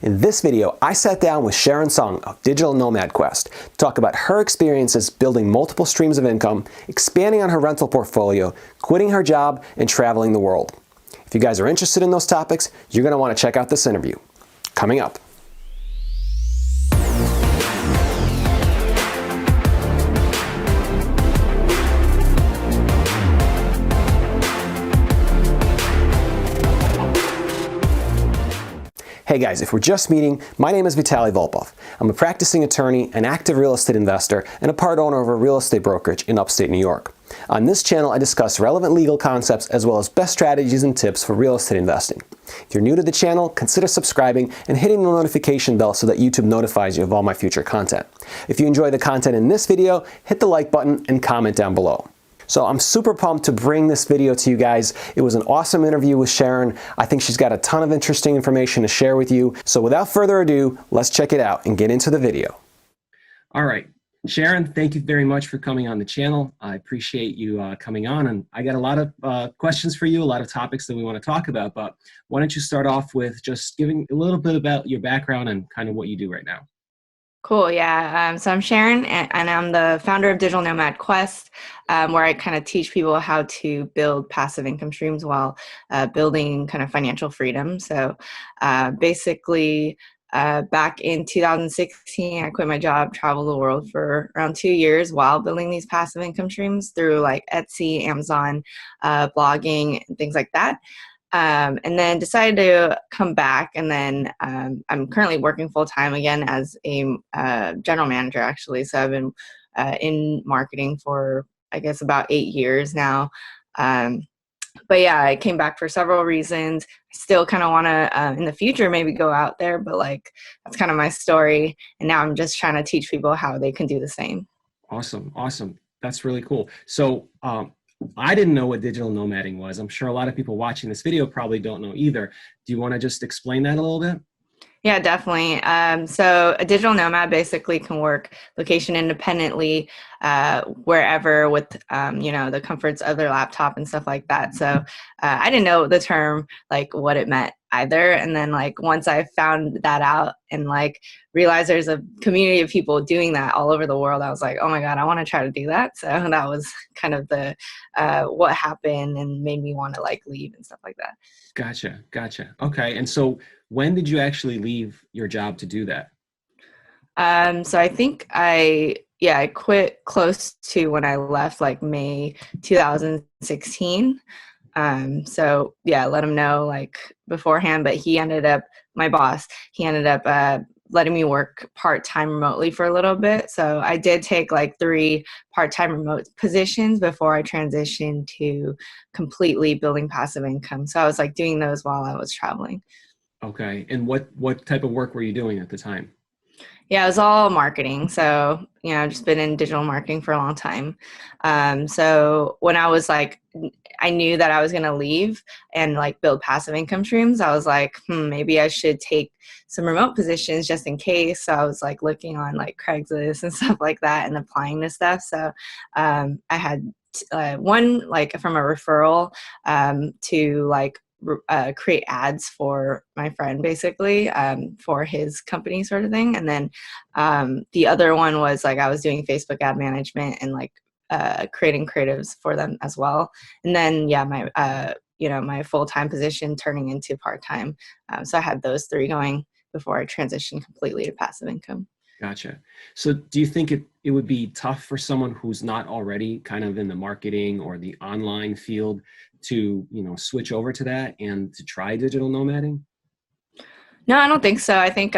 In this video, I sat down with Sharon of Digital Nomad Quest to talk about her experiences building multiple streams of income, expanding on her rental portfolio, quitting her job, and traveling the world. If you guys are interested in those topics, you're going to want to check out this interview. Coming up. Hey guys, if we're just meeting, my name is Vitaly Volpov. I'm a practicing attorney, an active real estate investor, and a part owner of a real estate brokerage in upstate New York. On this channel, I discuss relevant legal concepts as well as best strategies and tips for real estate investing. If you're new to the channel, consider subscribing and hitting the notification bell so that YouTube notifies you of all my future content. If you enjoy the content in this video, hit the like button and comment down below. So I'm super pumped to bring this video to you guys. It was an awesome interview with Sharon. I think she's got a ton of interesting information to share with you. So without further ado, let's check it out and get into the video. All right, Sharon, thank you very much for coming on the channel. I appreciate you coming on, and I got a lot of questions for you, a lot of topics that we want to talk about, but why don't you start off with just giving a little bit about your background and kind of what you do right now. Cool. Yeah. So I'm Sharon, and I'm the founder of Digital Nomad Quest, where I kind of teach people how to build passive income streams while building kind of financial freedom. So basically, back in 2016, I quit my job, traveled the world for around 2 years while building these passive income streams through like Etsy, Amazon, blogging, and things like that. And then decided to come back, and then I'm currently working full-time again as a general manager, actually. So I've been in marketing for, I guess, about 8 years now. But yeah, I came back for several reasons. I still kind of want to, in the future, maybe go out there, but like that's kind of my story. And now I'm just trying to teach people how they can do the same. Awesome. Awesome. That's really cool. So, I didn't know what digital nomading was. I'm sure a lot of people watching this video probably don't know either. Do you want to just explain that a little bit? Yeah, definitely. So a digital nomad basically can work location independently, wherever with, the comforts of their laptop and stuff like that. So I didn't know the term, like what it meant either. And then like once I found that out and like realized there's a community of people doing that all over the world, I was like, oh my God, I want to try to do that. So that was kind of the what happened and made me want to like leave and stuff like that. Gotcha. Okay. And so when did you actually leave your job to do that? So I think I quit close to when I left, like May 2016. So yeah, let him know like beforehand, but my boss, he ended up letting me work part-time remotely for a little bit. So I did take like 3 part-time remote positions before I transitioned to completely building passive income. So I was like doing those while I was traveling. Okay. And what type of work were you doing at the time? Yeah, it was all marketing. So, I've just been in digital marketing for a long time. So when I was like, I knew that I was going to leave and like build passive income streams, I was like, maybe I should take some remote positions just in case. So I was like looking on like Craigslist and stuff like that and applying to stuff. So I had one like from a referral to like create ads for my friend basically for his company sort of thing. And then the other one was like I was doing Facebook ad management and like creating creatives for them as well. And then my full-time position turning into part-time. So I had those 3 going before I transitioned completely to passive income. Gotcha. So do you think it would be tough for someone who's not already kind of in the marketing or the online field to, switch over to that and to try digital nomading? No, I don't think so. I think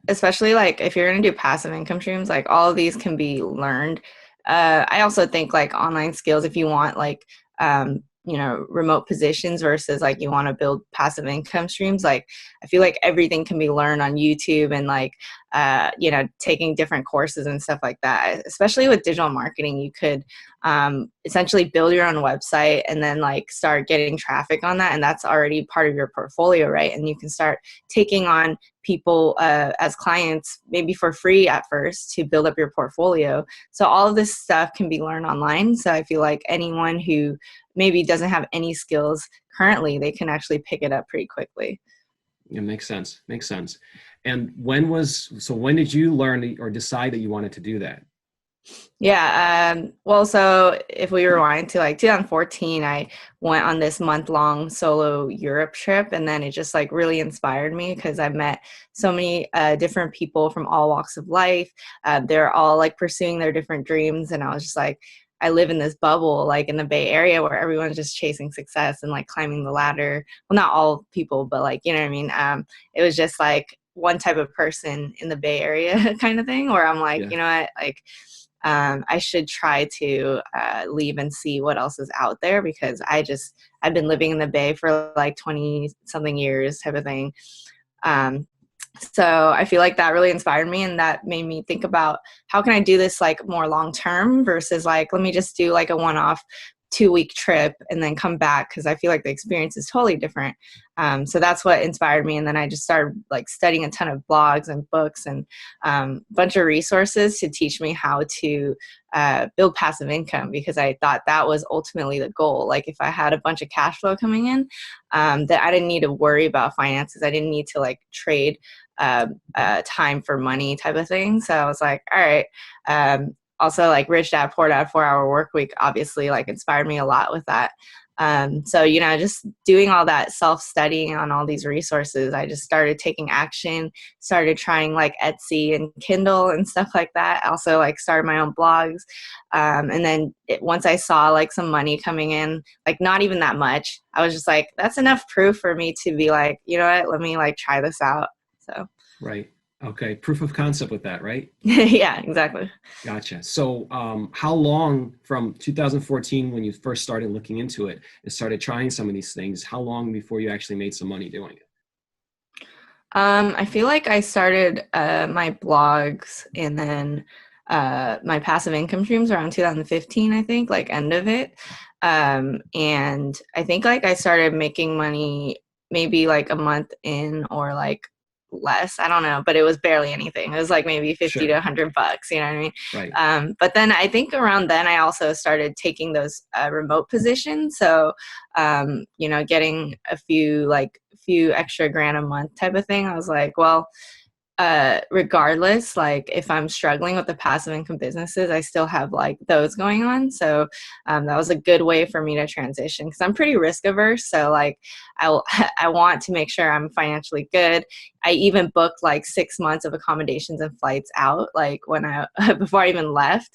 especially like if you're going to do passive income streams, like all of these can be learned. I also think like online skills, if you want like, remote positions versus like you want to build passive income streams, like I feel like everything can be learned on YouTube and like, taking different courses and stuff like that. Especially with digital marketing, you could essentially build your own website and then like start getting traffic on that. And that's already part of your portfolio, right? And you can start taking on people as clients, maybe for free at first to build up your portfolio. So all of this stuff can be learned online. So I feel like anyone who maybe doesn't have any skills currently, they can actually pick it up pretty quickly. Yeah, makes sense. And when did you learn or decide that you wanted to do that? Yeah. Well, so if we rewind to like 2014, I went on this month-long solo Europe trip, and then it just like really inspired me because I met so many different people from all walks of life. They're all like pursuing their different dreams, and I was just like, I live in this bubble, like in the Bay Area, where everyone's just chasing success and like climbing the ladder. Well, not all people, but like, you know what I mean? It was just like one type of person in the Bay Area kind of thing, where I'm like, Yeah. you know what, like, I should try to leave and see what else is out there, because I've been living in the Bay for like 20 something years type of thing. Um, so I feel like that really inspired me, and that made me think about how can I do this like more long term versus like, let me just do like a one-off 2-week trip and then come back, because I feel like the experience is totally different. So that's what inspired me. And then I just started like studying a ton of blogs and books and a bunch of resources to teach me how to build passive income, because I thought that was ultimately the goal. Like if I had a bunch of cash flow coming in, that I didn't need to worry about finances. I didn't need to like trade time for money type of thing. So I was like, all right. Also, like Rich Dad Poor Dad 4-Hour Work Week obviously like inspired me a lot with that. So, you know, just doing all that self-studying on all these resources, I just started taking action, started trying like Etsy and Kindle and stuff like that. Also like started my own blogs. And then once I saw like some money coming in, like not even that much, I was just like, that's enough proof for me to be like, you know what, let me like try this out. So. Right. Okay. Proof of concept with that, right? Yeah, exactly. Gotcha. So how long from 2014, when you first started looking into it and started trying some of these things, how long before you actually made some money doing it? I feel like I started my blogs and then my passive income streams around 2015, I think, like end of it. And I think like I started making money maybe like a month in, or like less, I don't know, but it was barely anything. It was like maybe 50 to Sure. $100, you know what I mean? Right. But then I think around then I also started taking those remote positions. So, you know, getting a few extra grand a month type of thing. I was like, well, regardless, like if I'm struggling with the passive income businesses, I still have like those going on. So that was a good way for me to transition, because I'm pretty risk averse. So like I want to make sure I'm financially good. I even booked like 6 months of accommodations and flights out, like when I before I even left.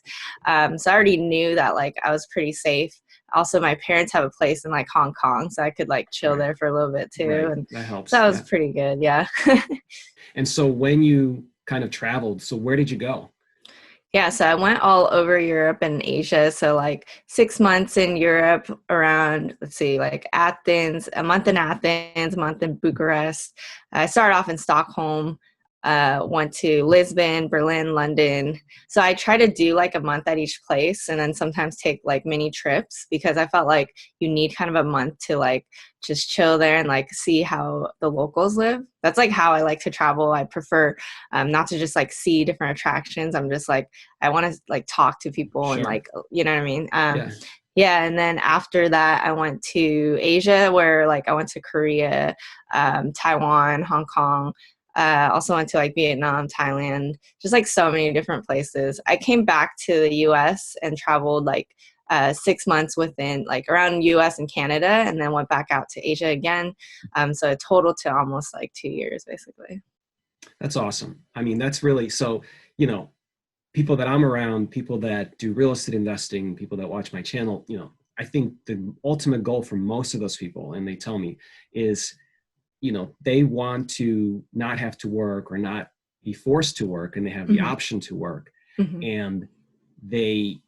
So I already knew that like I was pretty safe. Also, my parents have a place in like Hong Kong, so I could like chill Right. there for a little bit too. Right. And That so helps. that was Yeah. pretty good. Yeah. And so when you kind of traveled, so where did you go? Yeah, so I went all over Europe and Asia. So like 6 months in Europe around, let's see, like Athens, a month in Athens, a month in Bucharest. I started off in Stockholm, went to Lisbon, Berlin, London. So I try to do like a month at each place, and then sometimes take like mini trips, because I felt like you need kind of a month to like just chill there and like see how the locals live. That's like how I like to travel. I prefer not to just like see different attractions. I'm just like, I want to like talk to people and Sure. like, you know what I mean? Yeah. Yeah. And then after that, I went to Asia, where like I went to Korea, Taiwan, Hong Kong. Also went to like Vietnam, Thailand, just like so many different places. I came back to the US and traveled like 6 months within like around US and Canada, and then went back out to Asia again. So a total to almost like 2 years basically. That's awesome. I mean, that's really, so, you know, people that I'm around, people that do real estate investing, people that watch my channel, you know, I think the ultimate goal for most of those people, and they tell me, is, you know, they want to not have to work or not be forced to work, and they have the Mm-hmm. option to work. Mm-hmm. And they,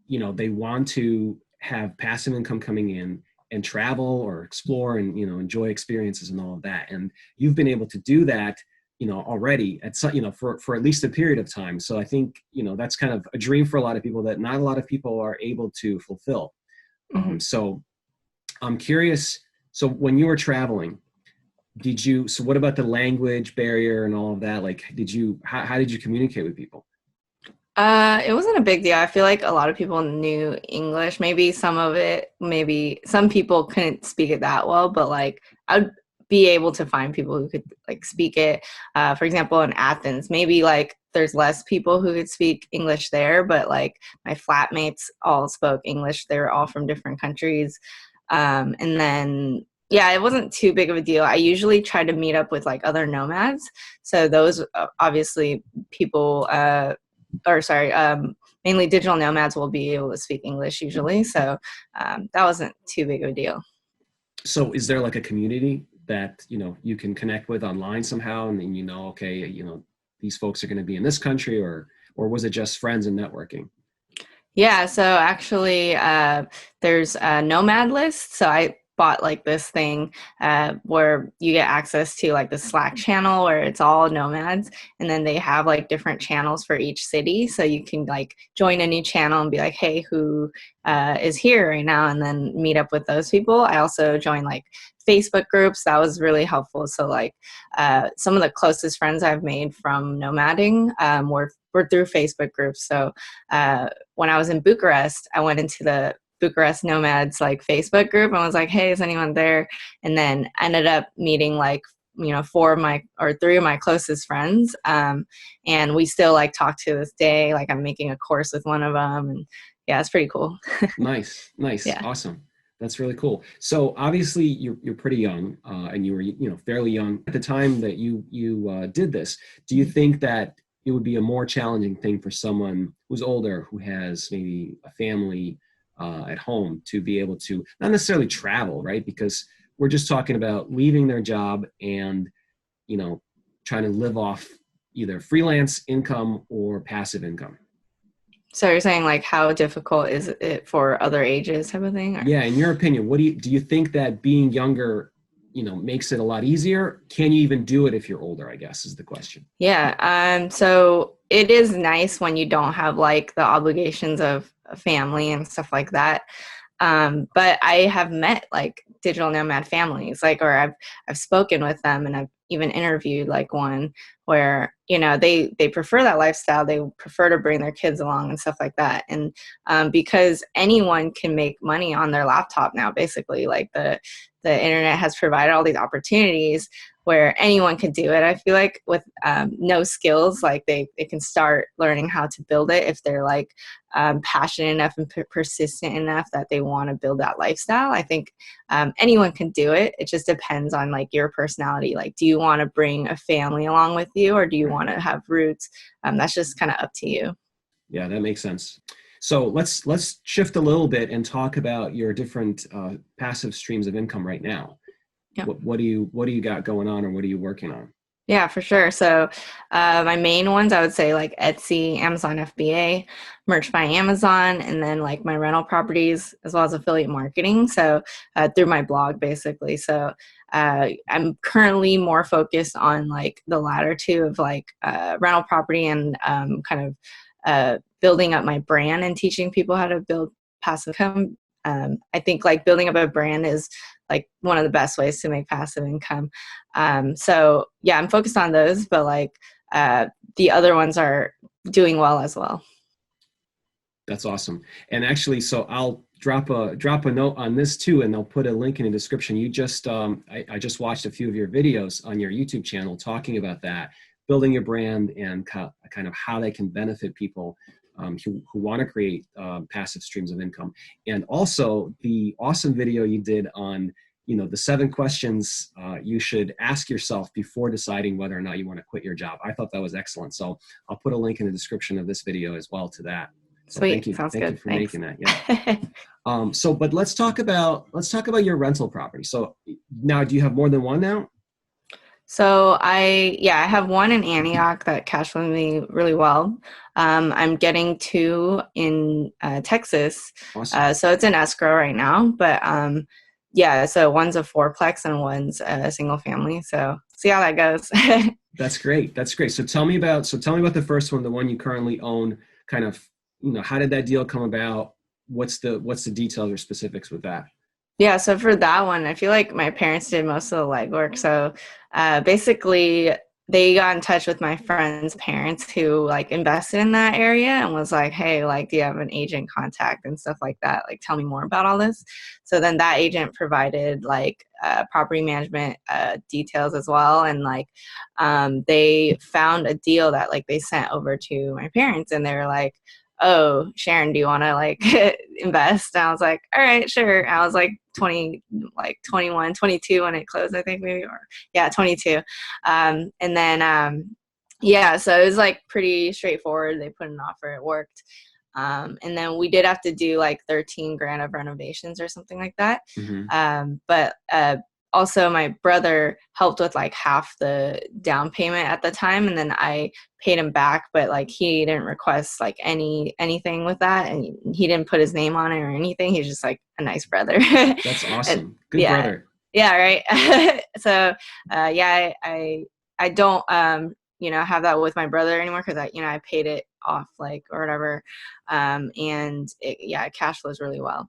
you know, they want to have passive income coming in and travel or explore and, you know, enjoy experiences and all of that. And you've been able to do that, you know, already at some, you know, for at least a period of time. So I think, you know, that's kind of a dream for a lot of people that not a lot of people are able to fulfill. Mm-hmm. So I'm curious. So when you were traveling, so what about the language barrier and all of that? Like, how did you communicate with people? It wasn't a big deal. I feel like a lot of people knew English. Maybe some of it, maybe some people couldn't speak it that well, but like be able to find people who could like speak it. For example, in Athens, maybe like there's less people who could speak English there, but like my flatmates all spoke English. They were all from different countries. And then, yeah, it wasn't too big of a deal. I usually try to meet up with like other nomads. So those obviously people, mainly digital nomads will be able to speak English usually. So that wasn't too big of a deal. So is there like a community that, you can connect with online somehow, and then, okay, these folks are going to be in this country, or was it just friends and networking? Yeah, so actually there's a Nomad list. So I bought like this thing where you get access to like the Slack channel where it's all nomads, and then they have like different channels for each city. So you can like join a new channel and be like, hey, who is here right now, and then meet up with those people. I also joined like Facebook groups. That was really helpful. So like some of the closest friends I've made from nomading were through Facebook groups. So when I was in Bucharest, I went into the Bucharest Nomads like Facebook group and was like, hey, is anyone there? And then ended up meeting like, 3 of my closest friends. And we still like talk to this day. Like I'm making a course with one of them, and yeah, it's pretty cool. Nice. Yeah. Awesome. That's really cool. So obviously you're pretty young, and you were, fairly young at the time that you did this. Do you think that it would be a more challenging thing for someone who's older, who has maybe a family at home, to be able to not necessarily travel, right? Because we're just talking about leaving their job and, trying to live off either freelance income or passive income. So you're saying like how difficult is it for other ages type of thing? Or? Yeah. In your opinion, do you think that being younger, makes it a lot easier? Can you even do it if you're older, I guess, is the question. Yeah. So it is nice when you don't have like the obligations of a family and stuff like that. But I have met like digital nomad families, like, or I've spoken with them, and I've even interviewed like one where, they prefer that lifestyle. They prefer to bring their kids along and stuff like that. And because anyone can make money on their laptop now, basically, like the internet has provided all these opportunities where anyone could do it. I feel like with no skills, like they can start learning how to build it if they're like passionate enough and persistent enough that they want to build that lifestyle. I think anyone can do it. It just depends on like your personality. Like, do you want to bring a family along with you, or do you want to have roots? That's just kind of up to you. Yeah, that makes sense. So let's shift a little bit and talk about your different passive streams of income right now. Yeah. What do you got going on, or what are you working on? Yeah, for sure. So my main ones, I would say like Etsy, Amazon FBA, Merch by Amazon, and then like my rental properties, as well as affiliate marketing. So through my blog, basically. So I'm currently more focused on like the latter two of like rental property and kind of building up my brand and teaching people how to build passive income. I think like building up a brand is like one of the best ways to make passive income. So yeah, I'm focused on those, but like the other ones are doing well as well. That's awesome. And actually, so I'll drop a note on this too, and I'll put a link in the description. You just, I just watched a few of your videos on your YouTube channel talking about that, building your brand and kind of how they can benefit people who want to create passive streams of income. And also the awesome video you did on, the 7 questions you should ask yourself before deciding whether or not you want to quit your job. I thought that was excellent. So I'll put a link in the description of this video as well to that. So Sweet. Thank you. Sounds thank good. you for Thanks. making that. Yeah. But let's talk about your rental property. So now, do you have more than one now? So I have one in Antioch that cash flowed me really well. I'm getting 2 in Texas. Awesome. So it's in escrow right now, but so one's a 4-plex and one's a single family. So see how that goes. That's great. So tell me about the first one, the one you currently own. Kind of, how did that deal come about? What's the details or specifics with that? Yeah, so for that one, I feel like my parents did most of the legwork. So basically, they got in touch with my friend's parents who like invested in that area and was like, hey, like, do you have an agent contact and stuff like that? Like, tell me more about all this. So then that agent provided like property management details as well. And like they found a deal that like they sent over to my parents, and they were like, oh, Sharon, do you want to like invest? And I was like, all right, sure. I was like 20, like 21, 22 when it closed, I think maybe, or yeah, 22. And then, yeah, so it was like pretty straightforward. They put an offer, it worked. And then we did have to do like 13 grand of renovations or something like that. But also my brother helped with like half the down payment at the time, and then I paid him back, but like he didn't request like anything with that, and he didn't put his name on it or anything. He's just like a nice brother. That's awesome. Good yeah, brother. Yeah, right. So yeah, I don't you know, have that with my brother anymore, because I paid it off like or whatever. And it cash flows really well.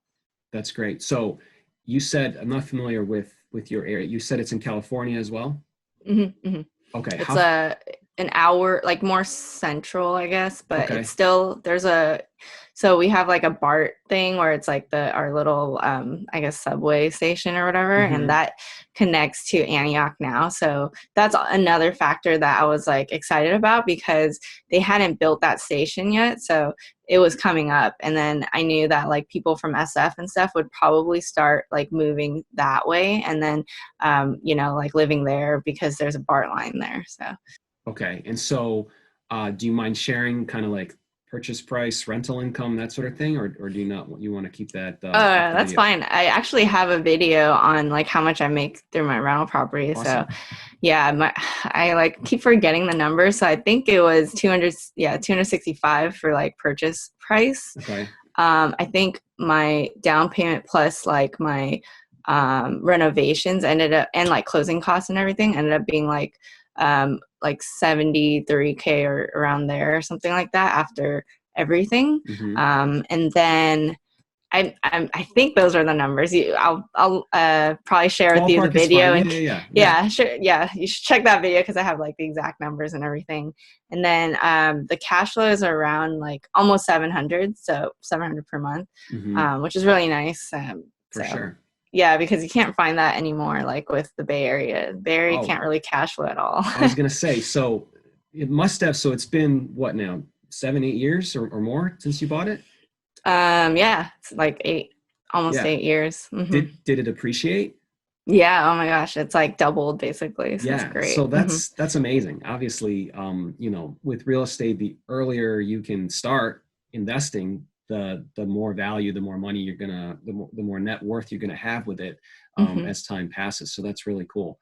That's great. So you said, I'm not familiar with your area. You said it's in California as well? Okay. It's an hour, like more central, I guess, but Okay. it's still, so we have like a BART thing where it's like our little, I guess, subway station or whatever, and that connects to Antioch now. So that's another factor that I was like excited about, because they hadn't built that station yet. So it was coming up. And then I knew that like people from SF and stuff would probably start like moving that way. And then, you know, like living there because there's a BART line there. So. Okay. And so do you mind sharing kind of like purchase price, rental income, that sort of thing? Or do you not, you want to keep that? That's fine. I actually have a video on like how much I make through my rental property. Awesome. So yeah, I like keep forgetting the numbers. So I think it was 265 for like purchase price. Okay. I think my down payment plus like my renovations ended up, and like closing costs and everything ended up being like 73K or around there or something like that after everything. And then I think those are the numbers. I'll probably share with you the video. Yeah, sure. Yeah, you should check that video because I have like the exact numbers and everything. And then the cash flow is around like almost 700, so 700 per month, which is really nice. For sure. Yeah, because you can't find that anymore, like with the Bay Area. Bay Area can't really cash flow at all. I was going to say, so it must have, so it's been what now, 7-8 years or more since you bought it? Yeah, it's like almost 8 years. Did it appreciate? Yeah. Oh my gosh. It's like doubled basically. So it's great. So that's amazing. Obviously, you know, with real estate, the earlier you can start investing, the more value, the more money the more net worth you're gonna have with it as time passes. So that's really cool.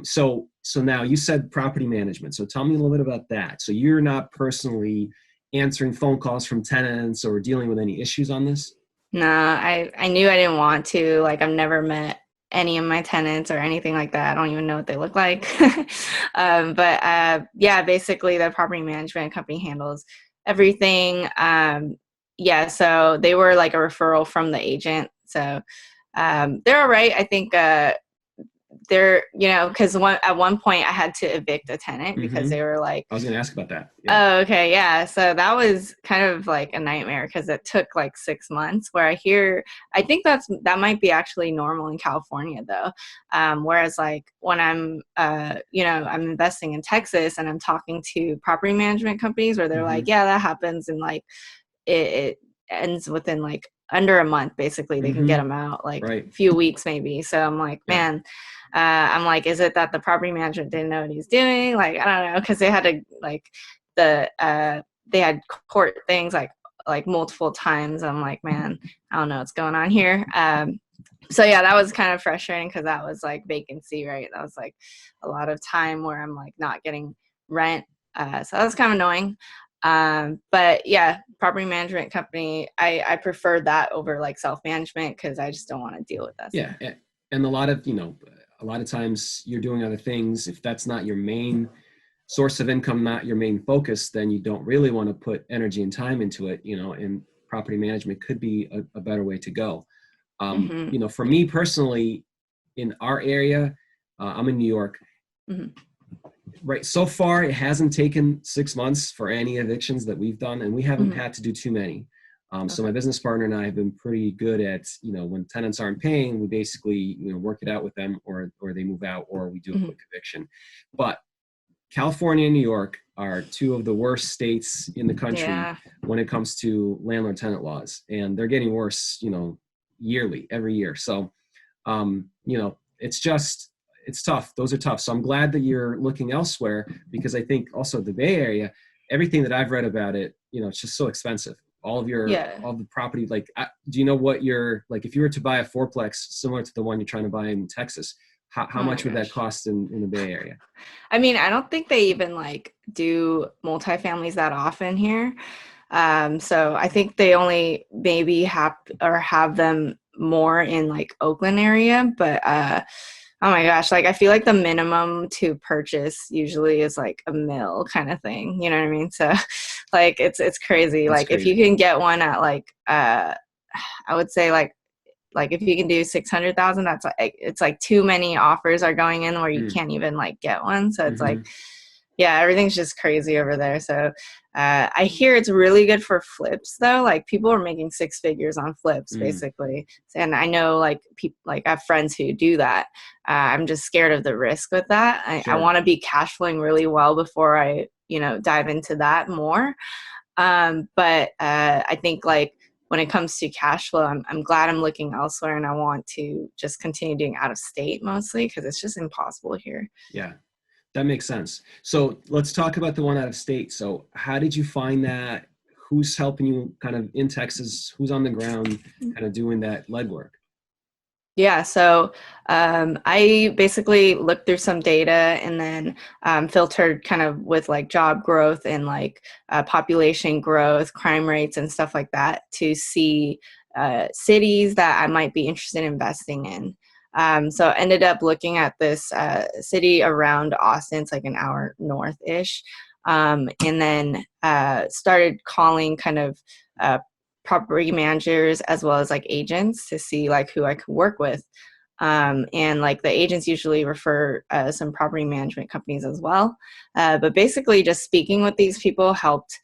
So now you said property management. So tell me a little bit about that. So you're not personally answering phone calls from tenants or dealing with any issues on this? No, I knew I didn't want to. Like, I've never met any of my tenants or anything like that. I don't even know what they look like. But yeah, basically the property management company handles everything. Yeah, so they were like a referral from the agent. So they're all right. I think they're, you know, because at one point I had to evict a tenant because they were like, I was going to ask about that. Yeah. Oh, okay. Yeah. So that was kind of like a nightmare because it took like 6 months, where I think that might be actually normal in California though. Whereas like when I'm, you know, I'm investing in Texas and I'm talking to property management companies where they're like, yeah, that happens. And like, it ends within like under a month, basically. They can get them out like a few weeks maybe. So I'm like, man, I'm like, is it that the property management didn't know what he's doing? Like, I don't know. Cause they had to like they had court things like multiple times. I'm like, man, I don't know what's going on here. So yeah, that was kind of frustrating because that was like vacancy, right? That was like a lot of time where I'm like not getting rent. So that was kind of annoying. But yeah, property management company, I prefer that over like self-management because I just don't want to deal with that. Yeah. And a lot of times you're doing other things. If that's not your main source of income, not your main focus, then you don't really want to put energy and time into it, you know, and property management could be a better way to go. You know, for me personally, in our area, I'm in New York. Right. So far, it hasn't taken 6 months for any evictions that we've done, and we haven't Mhm. had to do too many. So Okay. my business partner and I have been pretty good at, when tenants aren't paying, we basically, work it out with them, or they move out, or we do a Mhm. quick eviction. But California and New York are two of the worst states in the country Yeah. when it comes to landlord-tenant laws, and they're getting worse, yearly, every year. So it's tough. Those are tough. So I'm glad that you're looking elsewhere, because I think also the Bay Area, everything that I've read about it, it's just so expensive. Yeah. All the property, like, do you know what like, if you were to buy a fourplex similar to the one you're trying to buy in Texas, how Oh my much would that gosh. cost in the Bay Area? I mean, I don't think they even like do multifamilies that often here. So I think they only maybe have them more in like Oakland area, but oh my gosh, like I feel like the minimum to purchase usually is like a mil kind of thing. You know what I mean? So like it's crazy. That's Like if you crazy. can get one at like I would say like if you can do 600,000, that's like it's like too many offers are going in where you Mm. can't even like get one. So it's like Hmm. yeah, everything's just crazy over there. So I hear it's really good for flips though. Like people are making six figures on flips Mm. basically. And I know like people, like I have friends who do that. I'm just scared of the risk with that. I Sure. want to be cash flowing really well before I, dive into that more. But I think like when it comes to cash flow, I'm glad I'm looking elsewhere, and I want to just continue doing out of state mostly because it's just impossible here. Yeah. That makes sense. So let's talk about the one out of state. So how did you find that? Who's helping you kind of in Texas? Who's on the ground kind of doing that legwork? Yeah, so I basically looked through some data and then filtered kind of with like job growth and like population growth, crime rates, and stuff like that to see cities that I might be interested in investing in. So I ended up looking at this city around Austin. It's like an hour north-ish. And then started calling kind of property managers as well as like agents to see like who I could work with. And like the agents usually refer some property management companies as well. But basically, just speaking with these people helped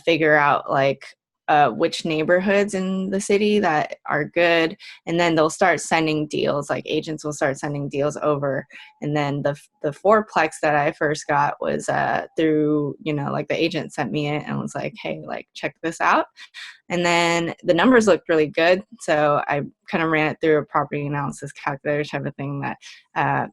figure out like which neighborhoods in the city that are good, and then they'll start sending deals. Like agents will start sending deals over, and then the fourplex that I first got was through like the agent sent me it and was like, hey, like check this out. And then the numbers looked really good. So I kind of ran it through a property analysis calculator type of thing that I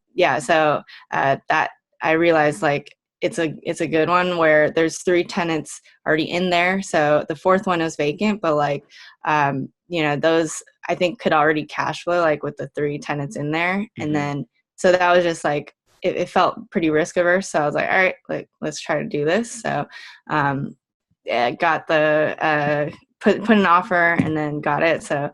realized like it's a good one where there's 3 tenants already in there. So the fourth one is vacant, but like, those I think could already cash flow like with the 3 tenants in there. And Mm-hmm. then, so that was just like, it felt pretty risk averse. So I was like, all right, like, let's try to do this. So, yeah, got the, put an offer and then got it. So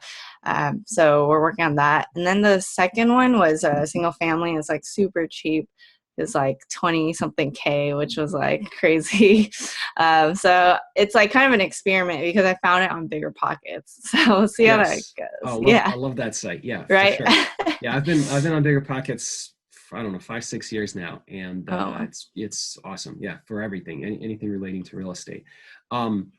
we're working on that. And then the second one was a single family. It's like super cheap. It's like 20 something K, which was like crazy. So it's like kind of an experiment because I found it on Bigger Pockets. So we'll see how that Yes. goes. I Yeah. love that site. Yeah, for Right. sure. Yeah, I've been on Bigger Pockets, I don't know, 5, 6 years now, and Oh, it's awesome. Yeah, for everything, anything relating to real estate.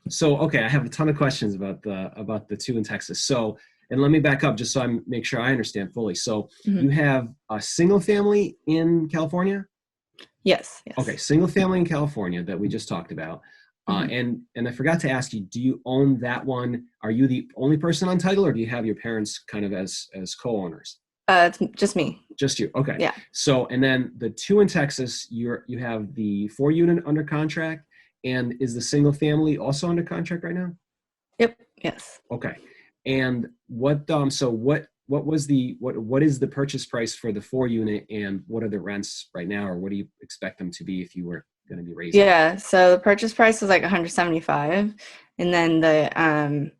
So okay, I have a ton of questions about the two in Texas. So, and let me back up just so I make sure I understand fully. So mhm. you have a single family in California? Yes. Okay, Yes. single family in California that we just talked about. Mhm. And I forgot to ask you, do you own that one? Are you the only person on title, or do you have your parents kind of as co-owners? It's just me. Just you. Okay. Yeah. So, and then the two in Texas, you have the 4 unit under contract, and is the single family also under contract right now? Yep. Yes. Okay. And what is the purchase price for the 4 unit, and what are the rents right now, or what do you expect them to be if you were going to be raising? Yeah, so the purchase price was like 175, and then the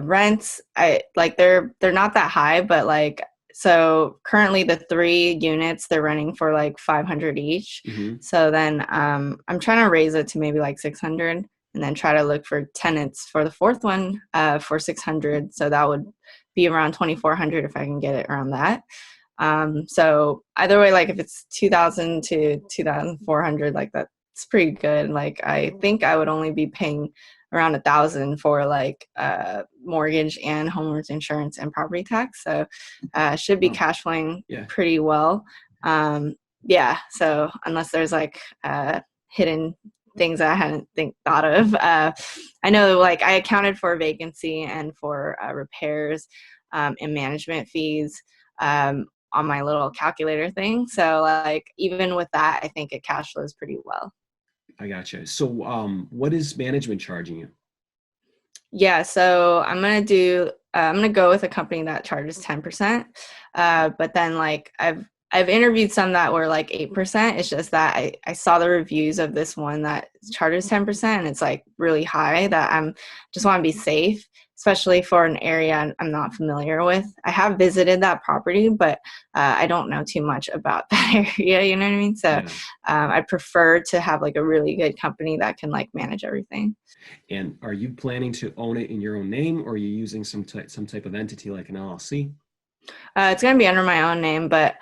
rents I like they're not that high, but like so currently the 3 units they're running for like 500 each. Hmm. So then I'm trying to raise it to maybe like 600 and then try to look for tenants for the fourth one for 600. So that would be around 2400 if I can get it around that. So either way, like if it's 2,000 to 2,400, like that's pretty good. Like I think I would only be paying around 1,000 for like mortgage and homeowners insurance and property tax. So should be cash flowing pretty well. Yeah. So unless there's like hidden things that I hadn't thought of, I know like I accounted for vacancy and for repairs and management fees on my little calculator thing. So like even with that, I think it cash flows pretty well. I gotcha. So what is management charging you? Yeah, so I'm gonna go with a company that charges 10%. But then like I've interviewed some that were like 8%. It's just that I saw the reviews of this one that charges 10% and it's like really high that I'm just want to be safe, especially for an area I'm not familiar with. I have visited that property, but I don't know too much about that area, you know what I mean? So I prefer to have like a really good company that can like manage everything. And are you planning to own it in your own name, or are you using some type of entity like an LLC? It's going to be under my own name, but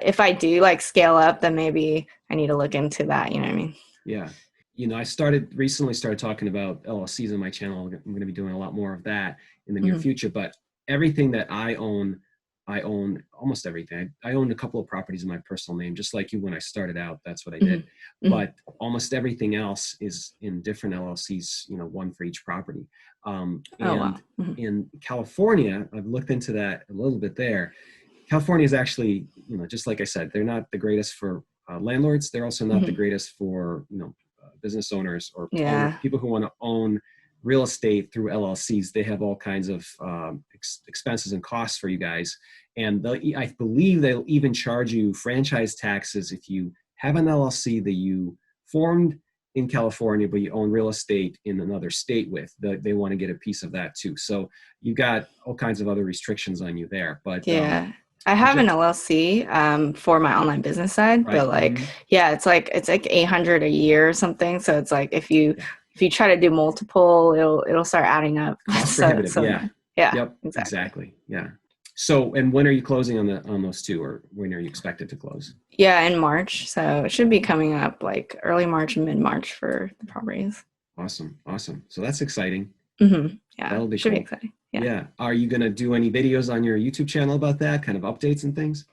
if I do like scale up, then maybe I need to look into that. You know what I mean? Yeah. You know, I recently started talking about LLCs on my channel. I'm going to be doing a lot more of that in the near future, but everything that I own almost everything. I own a couple of properties in my personal name, just like you when I started out, that's what I did. But almost everything else is in different LLCs, you know, one for each property. In California, I've looked into that a little bit there. California is actually, you know, just like I said, they're not the greatest for landlords. They're also not the greatest for, you know, business owners or people who want to own real estate through LLCs. They have all kinds of expenses and costs for you guys. And I believe they'll even charge you franchise taxes if you have an LLC that you formed in California, but you own real estate in another state with. They want to get a piece of that too. So you've got all kinds of other restrictions on you there. But I have an LLC for my online business side, but like, it's like 800 a year or something. So it's like if you try to do multiple, it'll start adding up. Cost prohibitive. Yep, exactly. Yeah. So, and when are you closing on those two, or when are you expected to close? Yeah, in March. So it should be coming up like early March and mid-March for the properties. Awesome. So that's exciting. Yeah, that'll be should cool. be exciting. Yeah. Are you going to do any videos on your YouTube channel about that, kind of updates and things?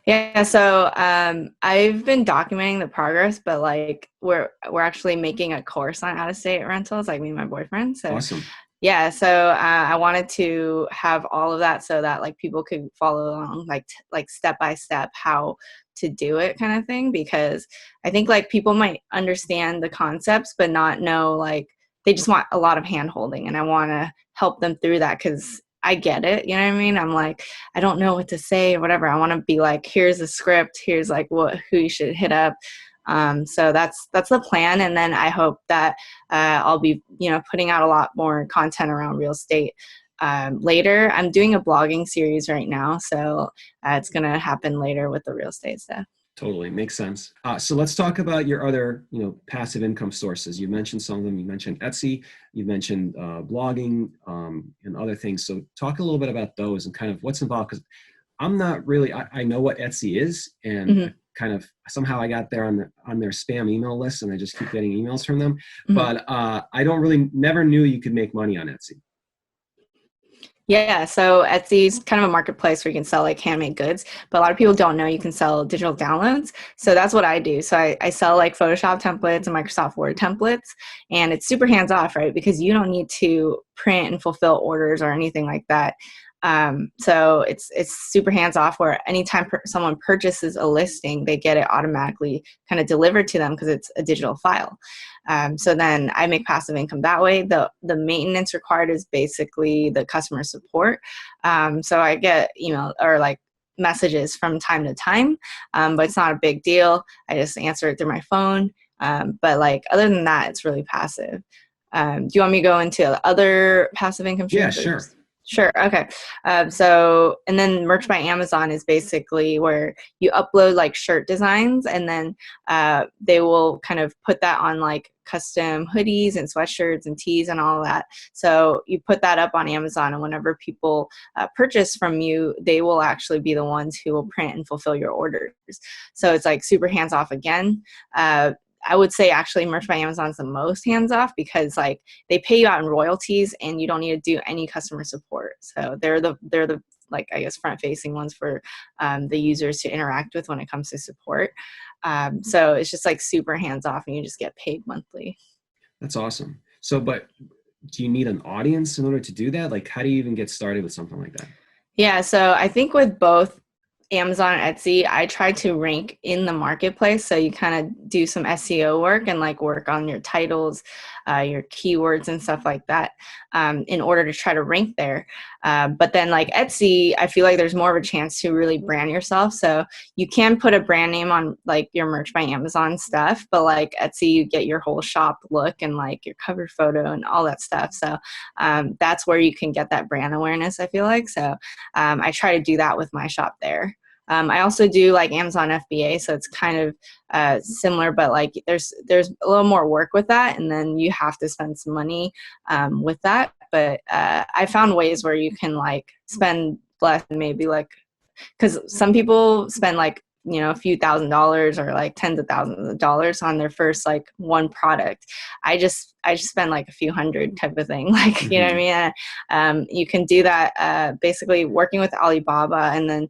Yeah, so I've been documenting the progress, but like we're actually making a course on out-of-state rentals, like me and my boyfriend. So awesome. Yeah, so I wanted to have all of that so that like people could follow along, like step by step how to do it, kind of thing. Because I think like people might understand the concepts, but not know, like they just want a lot of hand holding, and I want to help them through that because I get it. You know what I mean? I'm like, I don't know what to say or whatever. I want to be like, here's the script. Here's like who you should hit up. So that's the plan. And then I hope that I'll be, you know, putting out a lot more content around real estate later. I'm doing a blogging series right now. So it's going to happen later with the real estate stuff. Totally makes sense. So let's talk about your other, you know, passive income sources. You mentioned some of them. You mentioned Etsy. You mentioned blogging and other things. So talk a little bit about those and kind of what's involved. Because I'm not really. I know what Etsy is, and kind of somehow I got there on their spam email list, and I just keep getting emails from them. But I never knew you could make money on Etsy. Yeah, so Etsy's kind of a marketplace where you can sell like handmade goods, but a lot of people don't know you can sell digital downloads. So that's what I do. So I sell like Photoshop templates and Microsoft Word templates, and it's super hands off, right? Because you don't need to print and fulfill orders or anything like that. So it's super hands off, where anytime someone purchases a listing, they get it automatically kind of delivered to them because it's a digital file. So then I make passive income that way. The maintenance required is basically the customer support. So I get email or like messages from time to time, but it's not a big deal. I just answer it through my phone. But like other than that, it's really passive. Do you want me to go into other passive income streams? Yeah, sure. Sure. Okay. And then Merch by Amazon is basically where you upload like shirt designs, and then they will kind of put that on like custom hoodies and sweatshirts and tees and all of that. So you put that up on Amazon, and whenever people purchase from you, they will actually be the ones who will print and fulfill your orders. So it's like super hands off again. I would say actually Merch by Amazon is the most hands off, because like they pay you out in royalties and you don't need to do any customer support. So they're the like, I guess, front facing ones for the users to interact with when it comes to support. So it's just like super hands off, and you just get paid monthly. That's awesome. So, but do you need an audience in order to do that? Like, how do you even get started with something like that? Yeah, so I think with both Amazon and Etsy, I try to rank in the marketplace. So you kind of do some SEO work and like work on your titles, your keywords and stuff like that, in order to try to rank there. But then like Etsy, I feel like there's more of a chance to really brand yourself. So you can put a brand name on like your Merch by Amazon stuff, but like Etsy, you get your whole shop look and like your cover photo and all that stuff. So that's where you can get that brand awareness, I feel like. So I try to do that with my shop there. I also do like Amazon FBA, so it's kind of similar, but like there's a little more work with that, and then you have to spend some money with that. But I found ways where you can like spend less, and maybe like, because some people spend like, you know, a few $1,000s or like tens of thousands of dollars on their first like one product. I just spend like a few hundred type of thing. Like, you know what I mean? You can do that basically working with Alibaba, and then,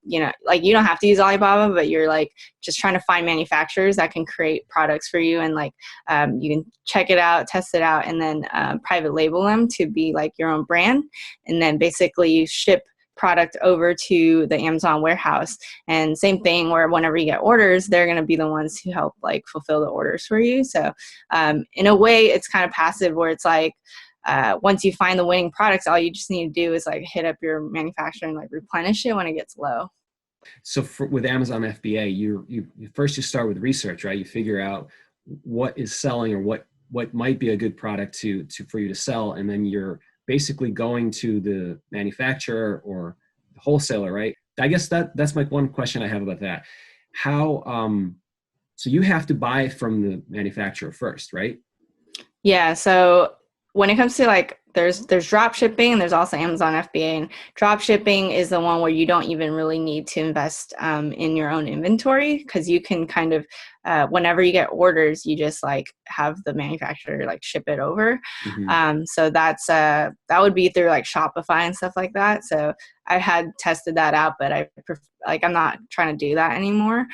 you know, like you don't have to use Alibaba, but you're like just trying to find manufacturers that can create products for you, and like you can check it out, test it out, and then private label them to be like your own brand, and then basically ship product over to the Amazon warehouse. And same thing, where whenever you get orders, they're going to be the ones who help like fulfill the orders for you. So in a way, it's kind of passive, where it's like once you find the winning products, all you just need to do is like hit up your manufacturer and like replenish it when it gets low. So with Amazon FBA, you first you start with research, right? You figure out what is selling, or what might be a good product for you to sell, and then you're basically going to the manufacturer or the wholesaler, right? I guess that's my one question I have about that. How so you have to buy from the manufacturer first, right? Yeah. So when it comes to like, there's drop shipping, and there's also Amazon FBA. And drop shipping is the one where you don't even really need to invest in your own inventory, because you can kind of whenever you get orders, you just like have the manufacturer like ship it over. So that's that would be through like Shopify and stuff like that. So I had tested that out, but I'm not trying to do that anymore,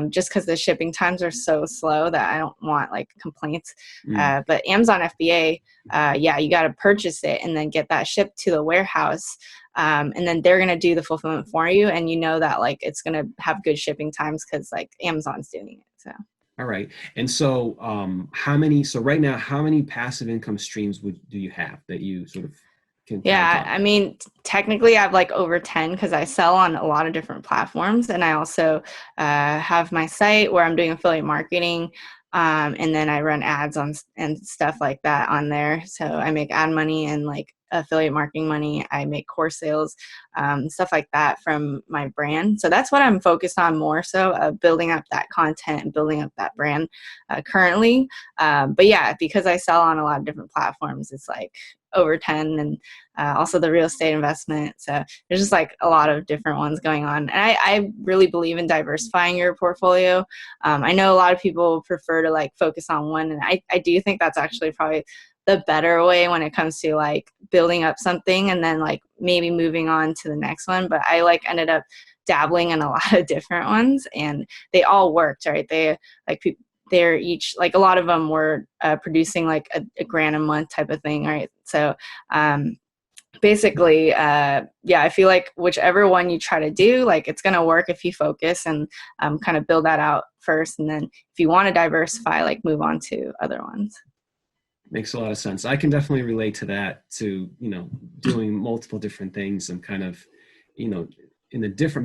just because the shipping times are so slow that I don't want like complaints. But Amazon FBA, yeah, you got to purchase it and then get that shipped to the warehouse. And then they're going to do the fulfillment for you. And you know that like it's going to have good shipping times, because like Amazon's doing it. So. All right. And so so right now, how many passive income streams do you have that you sort of can Yeah, count I on? mean, technically I have like over 10, because I sell on a lot of different platforms. And I also have my site where I'm doing affiliate marketing. And then I run ads on and stuff like that on there. So I make ad money and like affiliate marketing money. I make course sales, stuff like that from my brand. So that's what I'm focused on more so, building up that content and building up that brand currently. But yeah, because I sell on a lot of different platforms, it's like over 10, and also the real estate investment. So there's just like a lot of different ones going on. And I really believe in diversifying your portfolio. I know a lot of people prefer to like focus on one, and I do think that's actually probably the better way when it comes to like building up something and then like maybe moving on to the next one. But I like ended up dabbling in a lot of different ones, and they all worked, right? They like they're each like, a lot of them were producing like a grand a month type of thing, right? So basically, yeah, I feel like whichever one you try to do, like it's going to work if you focus and kind of build that out first. And then if you want to diversify, like move on to other ones. Makes a lot of sense. I can definitely relate to that, to, doing multiple different things and kind of,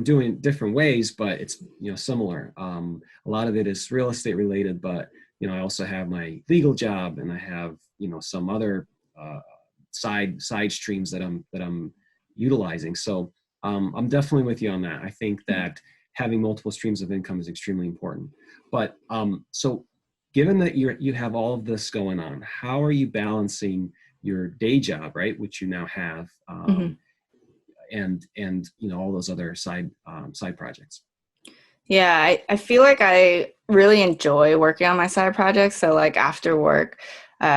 doing different ways, but it's, similar. A lot of it is real estate related, but, I also have my legal job, and I have, some other side streams that I'm utilizing. So I'm definitely with you on that. I think that having multiple streams of income is extremely important. But so given that you have all of this going on, how are you balancing your day job, right, which you now have, Mhm. and all those other side projects? Yeah, I feel like I really enjoy working on my side projects. So like after work,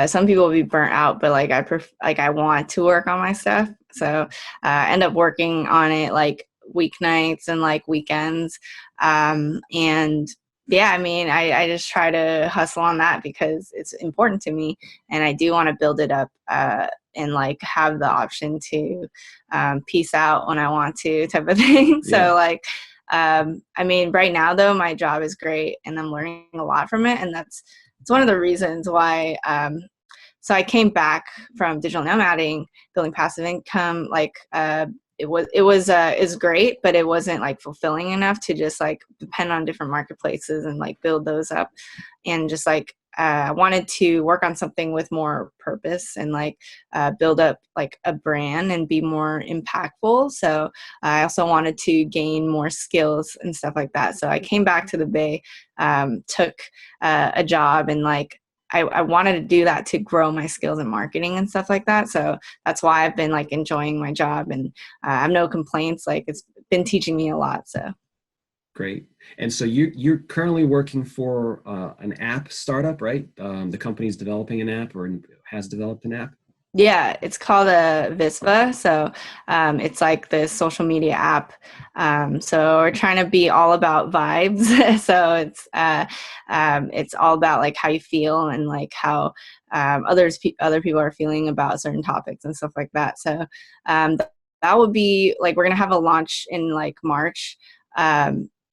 some people will be burnt out, but like I want to work on my stuff. So I end up working on it like weeknights and like weekends. And yeah, I mean, I just try to hustle on that because it's important to me, and I do want to build it up and like have the option to peace out when I want to, type of thing. Yeah. So like. I mean, right now though, my job is great and I'm learning a lot from it. And it's one of the reasons why, so I came back from digital nomading, building passive income. Like, is great, but it wasn't like fulfilling enough to just like depend on different marketplaces and like build those up. And just like, I wanted to work on something with more purpose and like build up like a brand and be more impactful. So I also wanted to gain more skills and stuff like that. So I came back to the Bay, took a job, and like I wanted to do that to grow my skills in marketing and stuff like that. So that's why I've been like enjoying my job, and I have no complaints. Like it's been teaching me a lot. So. Great. And so you're currently working for an app startup, right? The company's developing an app or has developed an app. Yeah, it's called a Vispa. So it's like this social media app. So we're trying to be all about vibes. So it's all about like how you feel and like how other people are feeling about certain topics and stuff like that. So that would be like, we're gonna have a launch in like March.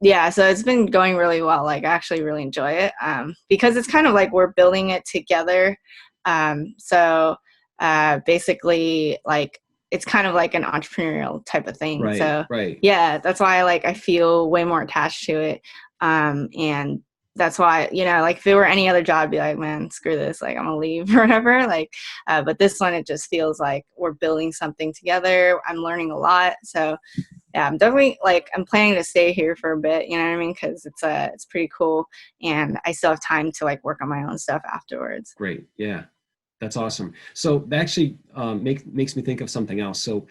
Yeah, so it's been going really well. Like I actually really enjoy it because it's kind of like we're building it together. So basically like it's kind of like an entrepreneurial type of thing. Right, So right. yeah, that's why like I feel way more attached to it. And that's why, like if it were any other job, I'd be like, man, screw this, like I'm gonna leave or whatever. Like, but this one, it just feels like we're building something together. I'm learning a lot. So yeah, I'm definitely like, I'm planning to stay here for a bit, you know what I mean? Cause it's pretty cool. And I still have time to like work on my own stuff afterwards. Great. Yeah. That's awesome. So that actually makes me think of something else. So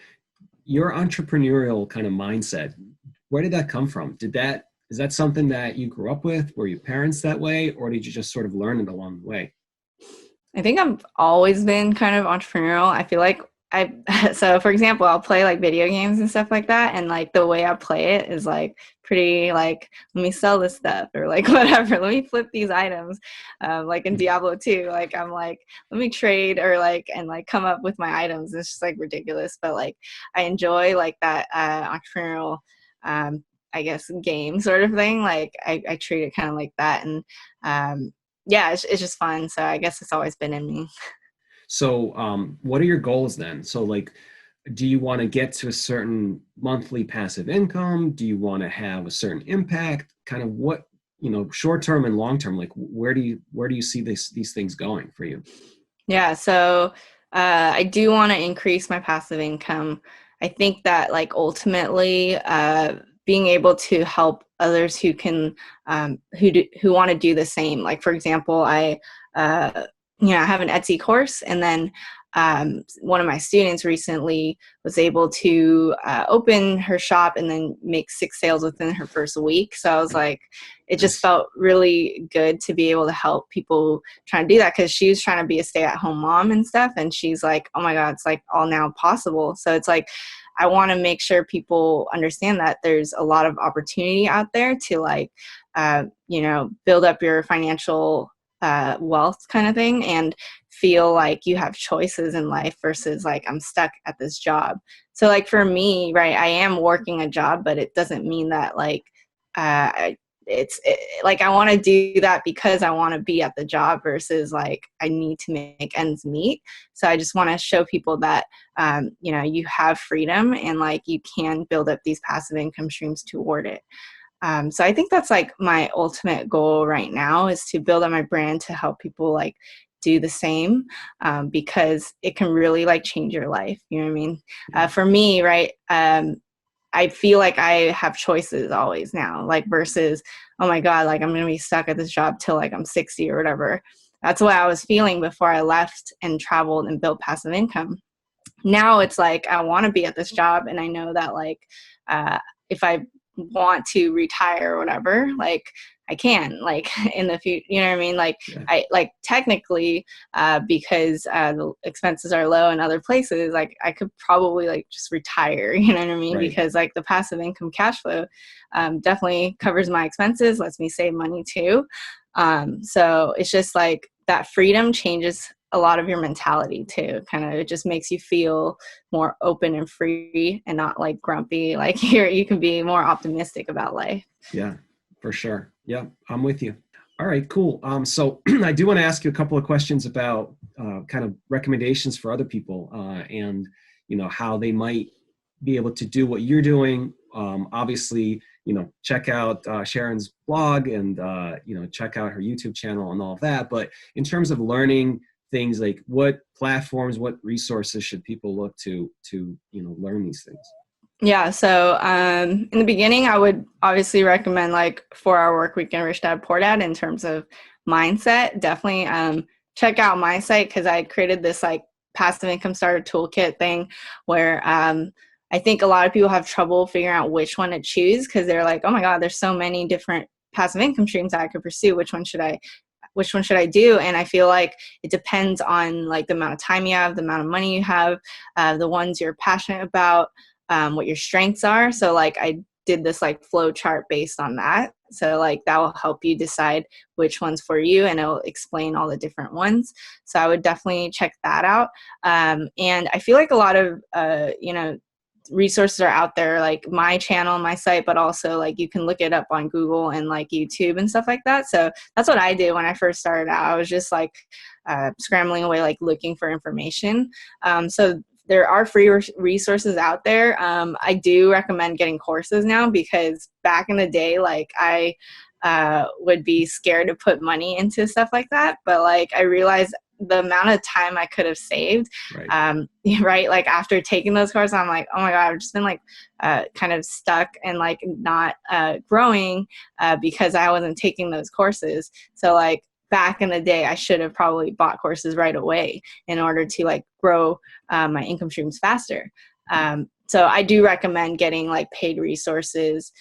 your entrepreneurial kind of mindset, where did that come from? Is that something that you grew up with? Were your parents that way, or did you just sort of learn it along the way? I think I've always been kind of entrepreneurial. I feel like so for example, I'll play like video games and stuff like that. And like the way I play it is like pretty like, let me sell this stuff or like whatever. Let me flip these items. Like in Diablo 2, like I'm like, let me trade or like, and like come up with my items. It's just like ridiculous. But like I enjoy like that entrepreneurial, I guess, game sort of thing. Like I treat it kind of like that. And yeah, it's just fun. So I guess it's always been in me. So what are your goals then? So like, do you want to get to a certain monthly passive income? Do you want to have a certain impact? Kind of what, short term and long term, like where do you see these things going for you? Yeah, so I do want to increase my passive income. I think that like ultimately being able to help others who can who want to do the same. Like for example, I have an Etsy course, and then one of my students recently was able to open her shop and then make 6 sales within her first week. So I was like, it just felt really good to be able to help people trying to do that, because she was trying to be a stay-at-home mom and stuff, and she's like, oh my God, it's like all now possible. So it's like, I want to make sure people understand that there's a lot of opportunity out there to like, build up your financial wealth kind of thing, and feel like you have choices in life versus like I'm stuck at this job. So like for me, right, I am working a job, but it doesn't mean that like like I want to do that because I want to be at the job versus like I need to make ends meet. So I just want to show people that you have freedom and like you can build up these passive income streams toward it. So I think that's like my ultimate goal right now, is to build up my brand to help people like do the same, because it can really like change your life. You know what I mean? For me, right, I feel like I have choices always now, like versus, oh my God, like I'm going to be stuck at this job till like I'm 60 or whatever. That's what I was feeling before I left and traveled and built passive income. Now it's like, I want to be at this job. And I know that like, if I want to retire or whatever, like I can, like in the future, you know what I mean? Like I like technically, because the expenses are low in other places, like I could probably like just retire, you know what I mean? Right. Because like the passive income cash flow definitely covers my expenses, lets me save money too. So it's just like that freedom changes a lot of your mentality too. Kind of, it just makes you feel more open and free and not like grumpy. Like you can be more optimistic about life. Yeah, for sure. Yeah, I'm with you. All right, cool. So I do want to ask you a couple of questions about kind of recommendations for other people, and how they might be able to do what you're doing. Obviously, check out Sharon's blog and check out her YouTube channel and all of that. But in terms of learning things, like what platforms, what resources should people look to learn these things? Yeah. So in the beginning, I would obviously recommend like 4 Hour Work Week and Rich Dad Poor Dad in terms of mindset. Definitely check out my site, because I created this like passive income starter toolkit thing where I think a lot of people have trouble figuring out which one to choose, because they're like, oh my God, there's so many different passive income streams that I could pursue. Which one should I do? And I feel like it depends on like the amount of time you have, the amount of money you have, the ones you're passionate about, what your strengths are. So like I did this like flow chart based on that. So like that will help you decide which one's for you, and it'll explain all the different ones. So I would definitely check that out. And I feel like a lot of, resources are out there, like my channel, my site, but also like you can look it up on Google and like YouTube and stuff like that. So that's what I did when I first started out. I was just like scrambling away, like looking for information. So there are free resources out there. I do recommend getting courses now, because back in the day, like I would be scared to put money into stuff like that. But like I realized the amount of time I could have saved, right? Like after taking those courses, I'm like, oh my God, I've just been like kind of stuck and like not growing because I wasn't taking those courses. So like back in the day, I should have probably bought courses right away in order to like grow my income streams faster. So I do recommend getting like paid resources.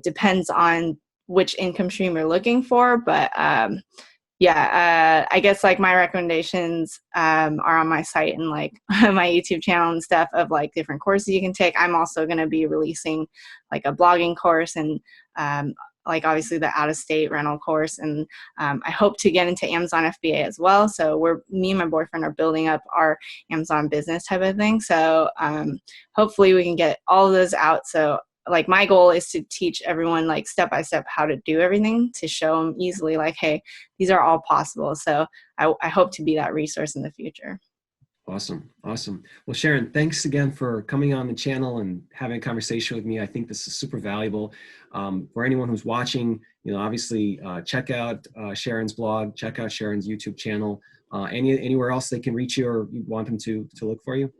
Depends on which income stream you're looking for, but I guess like my recommendations are on my site and like my YouTube channel and stuff of like different courses you can take. I'm also going to be releasing like a blogging course and like obviously the out-of-state rental course. And I hope to get into Amazon FBA as well. So me and my boyfriend are building up our Amazon business type of thing. So hopefully we can get all of those out. So like my goal is to teach everyone like step by step how to do everything, to show them easily like, hey, these are all possible. So I hope to be that resource in the future. Awesome. Well, Sharon, thanks again for coming on the channel and having a conversation with me. I think this is super valuable. For anyone who's watching, obviously check out Sharon's blog, check out Sharon's YouTube channel. Anywhere else they can reach you, or you want them to look for you?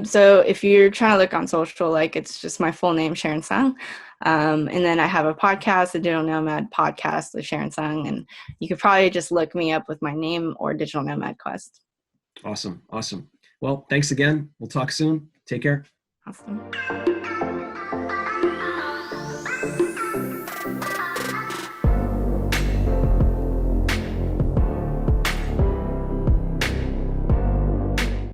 So if you're trying to look on social, like it's just my full name, Sharon Sung. And then I have a podcast, the Digital Nomad podcast with Sharon Sung. And you could probably just look me up with my name or Digital Nomad Quest. Awesome. Well, thanks again. We'll talk soon. Take care. Awesome.